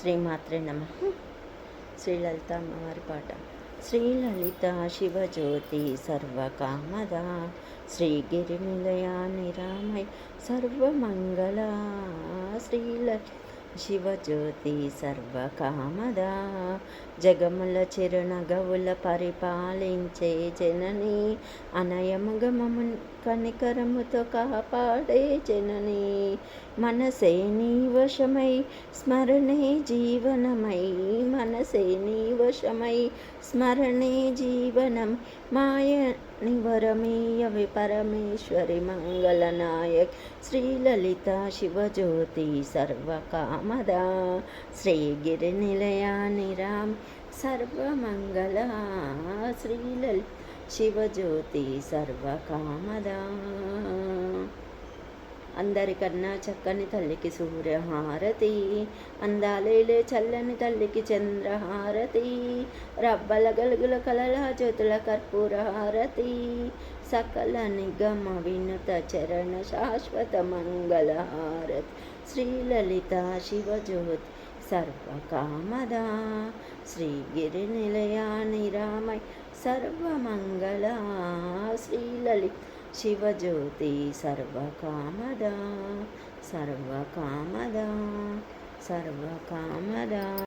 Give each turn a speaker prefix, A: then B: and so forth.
A: శ్రీమాత్రే నమః. శ్రీలలిత అమ్మవారి పాట. శ్రీలలిత శివజ్యోతి సర్వకామదా, శ్రీగిరినిలయా నిరామయ సర్వమంగళా. శ్రీలలిత శివజ్యోతి సర్వకామదా, జగముల చిరునగవుల పరిపాలించే జనని, అనయముగమము కనికరముతో కాపాడే జనని. మనసే నీ వశమై స్మరణే జీవనమై, మనసే నీ వశమై స్మరణే జీవనం. మాయ నివరమీయవి పరమేశ్వరి మంగళనాయక్. శ్రీలలిత శివజ్యోతి సర్వకామదా, శ్రీగిరి నిలయా నిరామ సర్వమంగళా. శ్రీలలిత శివజ్యోతి సర్వకామదా. అందరికన్నా చక్కని తల్లికి సూర్యహారతి, అందాలేలే చల్లని తల్లికి చంద్రహారతి, రబ్బల గలుగుల కలల జ్యోతుల కర్పూర హారతి, సకల నిగమ వినుత చరణ శాశ్వత మంగళ హారతి. శ్రీలలిత శివజ్యోతి సర్వకామదా, శ్రీగిరి నిలయా నిరామయ సర్వమంగళా. శ్రీలలిత శివజ్యోతి సర్వకామదా, సర్వకామదా, సర్వకామదా.